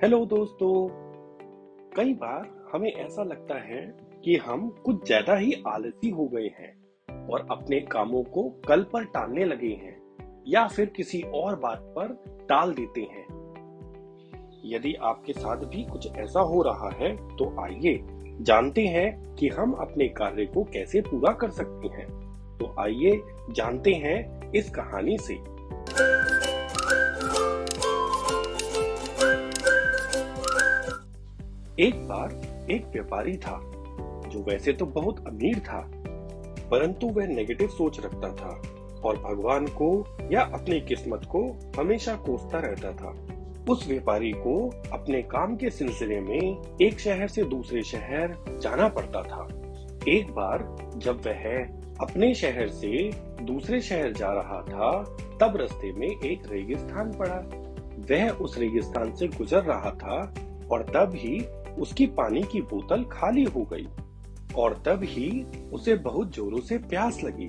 Hello दोस्तों। कई बार हमें ऐसा लगता है कि हम कुछ ज्यादा ही आलसी हो गए हैं और अपने कामों को कल पर टालने लगे हैं या फिर किसी और बात पर टाल देते हैं। यदि आपके साथ भी कुछ ऐसा हो रहा है तो आइए जानते हैं कि हम अपने कार्य को कैसे पूरा कर सकते हैं। तो आइए जानते हैं इस कहानी से। एक बार एक व्यापारी था जो वैसे तो बहुत अमीर था, परंतु वह नेगेटिव सोच रखता था और भगवान को या अपनी किस्मत को हमेशा कोसता रहता था। उस व्यापारी को अपने काम के सिलसिले में एक शहर से दूसरे शहर जाना पड़ता था। एक बार जब वह अपने शहर से दूसरे शहर जा रहा था, तब रास्ते में एक रेगिस्तान पड़ा। वह उस रेगिस्तान से गुजर रहा था और तब ही उसकी पानी की बोतल खाली हो गई और तब ही उसे बहुत जोरों से प्यास लगी।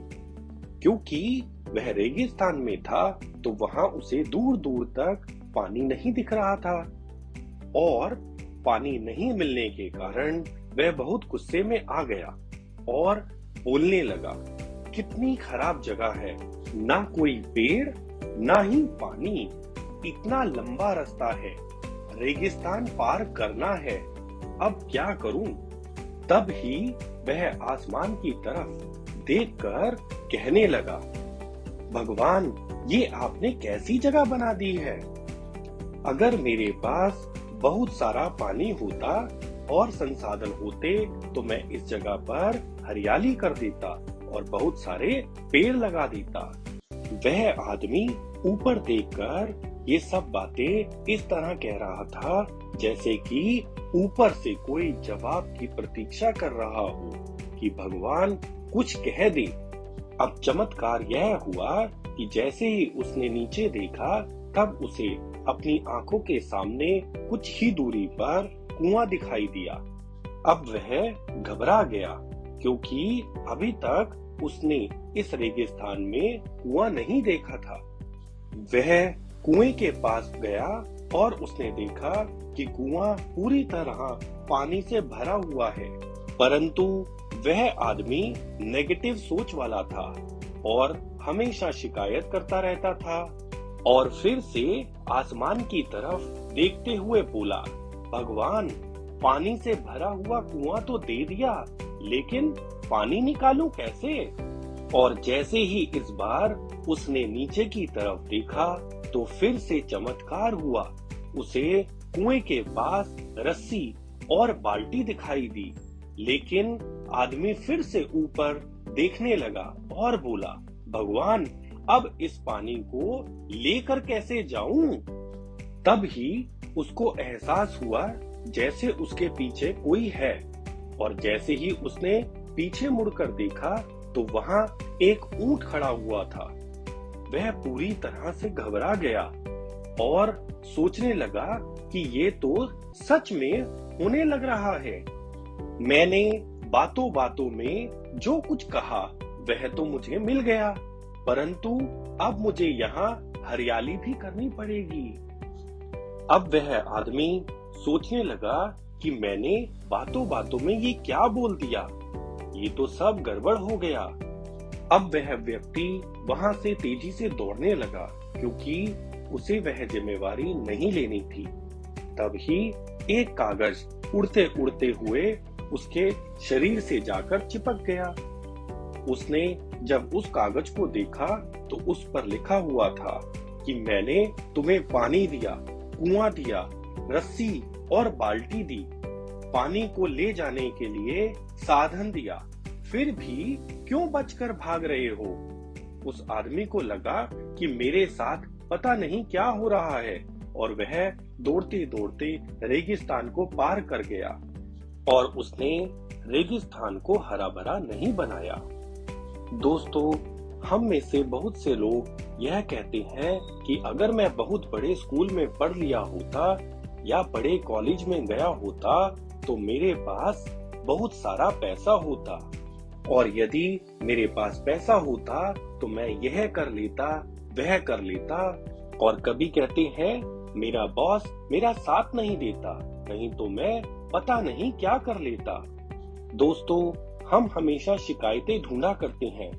क्योंकि वह रेगिस्तान में था तो वहां उसे दूर दूर तक पानी नहीं दिख रहा था और पानी नहीं मिलने के कारण वह बहुत गुस्से में आ गया और बोलने लगा, कितनी खराब जगह है, ना कोई पेड़ ना ही पानी, इतना लंबा रास्ता है, रेगिस्तान पार करना है, अब क्या करूं? तब ही वह आसमान की तरफ देखकर कहने लगा, भगवान, ये आपने कैसी जगह बना दी है। अगर मेरे पास बहुत सारा पानी होता और संसाधन होते तो मैं इस जगह पर हरियाली कर देता और बहुत सारे पेड़ लगा देता। वह आदमी ऊपर देखकर ये सब बातें इस तरह कह रहा था जैसे कि ऊपर से कोई जवाब की प्रतीक्षा कर रहा हो कि भगवान कुछ कह दे। अब चमत्कार यह हुआ कि जैसे ही उसने नीचे देखा तब उसे अपनी आंखों के सामने कुछ ही दूरी पर कुआं दिखाई दिया। अब वह घबरा गया क्योंकि अभी तक उसने इस रेगिस्तान में कुआं नहीं देखा था। वह कुएं के पास गया और उसने देखा कि कुआं पूरी तरह पानी से भरा हुआ है, परंतु वह आदमी नेगेटिव सोच वाला था और हमेशा शिकायत करता रहता था और फिर से आसमान की तरफ देखते हुए बोला, भगवान, पानी से भरा हुआ कुआं तो दे दिया, लेकिन पानी निकालूं कैसे? और जैसे ही इस बार उसने नीचे की तरफ देखा तो फिर से चमत्कार हुआ। उसे कुएं के पास रस्सी और बाल्टी दिखाई दी, लेकिन आदमी फिर से ऊपर देखने लगा और बोला, भगवान, अब इस पानी को लेकर कैसे जाऊं? तब ही उसको एहसास हुआ जैसे उसके पीछे कोई है और जैसे ही उसने पीछे मुड़कर देखा तो वहां एक ऊंट खड़ा हुआ था। वह पूरी तरह से घबरा गया और सोचने लगा कि ये तो सच में होने लग रहा है। मैंने बातों बातों में जो कुछ कहा वह तो मुझे मिल गया, परंतु अब मुझे यहाँ हरियाली भी करनी पड़ेगी। अब वह आदमी सोचने लगा कि मैंने बातों बातों में ये क्या बोल दिया, ये तो सब गड़बड़ हो गया। अब वह व्यक्ति वहां से तेजी से दौड़ने लगा क्योंकि उसे वह जिम्मेवारी नहीं लेनी थी। तब ही एक कागज उड़ते उड़ते हुए उसके शरीर से जाकर चिपक गया। उसने जब उस कागज को देखा तो उस पर लिखा हुआ था कि मैंने तुम्हें पानी दिया, कुआं दिया, रस्सी और बाल्टी दी, पानी को ले जाने के लिए साधन दिया, फिर भी क्यों बचकर भाग रहे हो? उस आदमी को लगा कि मेरे साथ पता नहीं क्या हो रहा है और वह दौड़ते दौड़ते रेगिस्तान को पार कर गया और उसने रेगिस्तान को हरा भरा नहीं बनाया। दोस्तों, हम में से बहुत से लोग यह कहते हैं कि अगर मैं बहुत बड़े स्कूल में पढ़ लिया होता या बड़े कॉलेज में गया होता तो मेरे पास बहुत सारा पैसा होता और यदि मेरे पास पैसा होता तो मैं यह कर लेता, वह कर लेता। और कभी कहते हैं मेरा बॉस मेरा साथ नहीं देता, नहीं तो मैं पता नहीं क्या कर लेता। दोस्तों, हम हमेशा शिकायतें ढूंढा करते हैं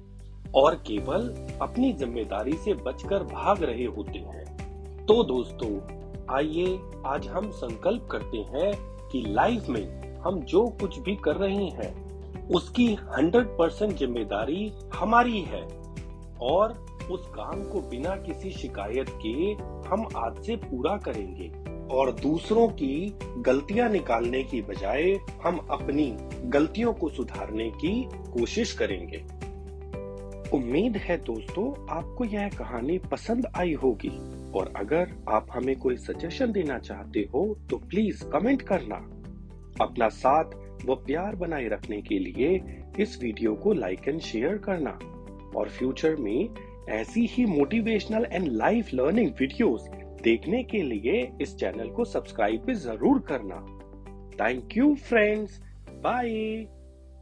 और केवल अपनी जिम्मेदारी से बचकर भाग रहे होते हैं। तो दोस्तों, आइए आज हम संकल्प करते हैं कि लाइफ में हम जो कुछ भी कर रहे हैं उसकी 100% जिम्मेदारी हमारी है और उस काम को बिना किसी शिकायत के हम आज से पूरा करेंगे और दूसरों की गलतियां निकालने की बजाय हम अपनी गलतियों को सुधारने की कोशिश करेंगे। उम्मीद है दोस्तों आपको यह कहानी पसंद आई होगी और अगर आप हमें कोई सजेशन देना चाहते हो तो प्लीज कमेंट करना। अपना साथ व प्यार बनाए रखने के लिए इस वीडियो को लाइक एंड शेयर करना और फ्यूचर में ऐसी ही motivational and life learning videos देखने के लिए इस चैनल को सब्सक्राइब भी जरूर करना। Thank you friends, bye.